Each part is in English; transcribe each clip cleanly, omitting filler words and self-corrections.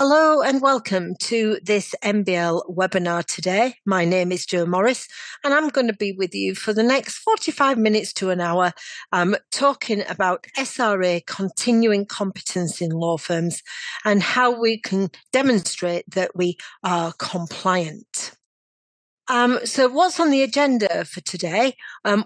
Hello and welcome to this MBL webinar today. My name is Jo Morris and I'm going to be with you for the next 45 minutes to an hour talking about SRA continuing competence in law firms and how we can demonstrate that we are compliant. So what's on the agenda for today?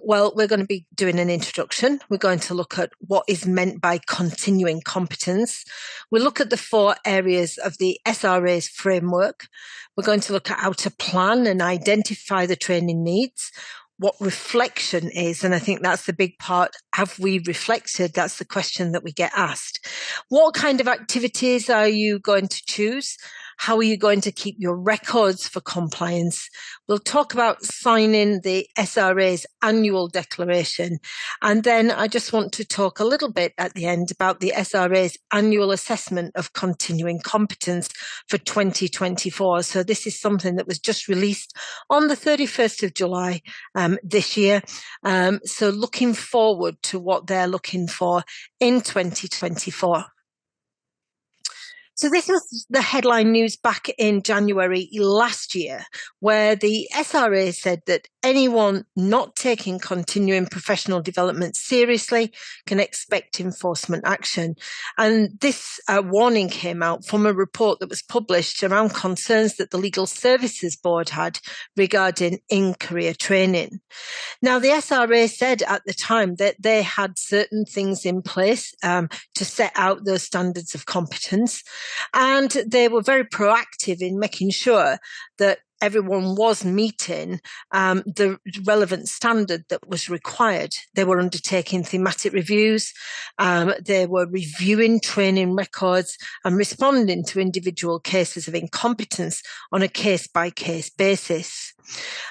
Well, we're going to be doing an introduction. We're going to look at what is meant by continuing competence. We'll look at the 4 areas of the SRA's framework. We're going to look at how to plan and identify the training needs, what reflection is, and I think that's the big part. Have we reflected? That's the question that we get asked. What kind of activities are you going to choose? How are you going to keep your records for compliance? We'll talk about signing the SRA's annual declaration. And then I just want to talk a little bit at the end about the SRA's annual assessment of continuing competence for 2024. So this is something that was just released on the 31st of July this year. So looking forward to what they're looking for in 2024. So this was the headline news back in January last year, where the SRA said that anyone not taking continuing professional development seriously can expect enforcement action. And this warning came out from a report that was published around concerns that the Legal Services Board had regarding in-career training. Now, the SRA said at the time that they had certain things in place to set out those standards of competence. And they were very proactive in making sure that everyone was meeting the relevant standard that was required. They were undertaking thematic reviews, they were reviewing training records and responding to individual cases of incompetence on a case-by-case basis.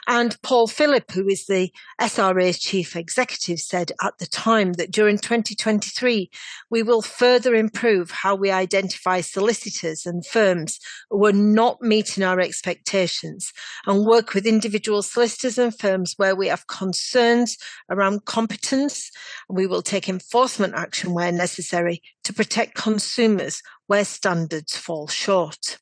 And Paul Phillip, who is the SRA's chief executive, said at the time that during 2023, we will further improve how we identify solicitors and firms who are not meeting our expectations and work with individual solicitors and firms where we have concerns around competence. We will take enforcement action where necessary to protect consumers where standards fall short.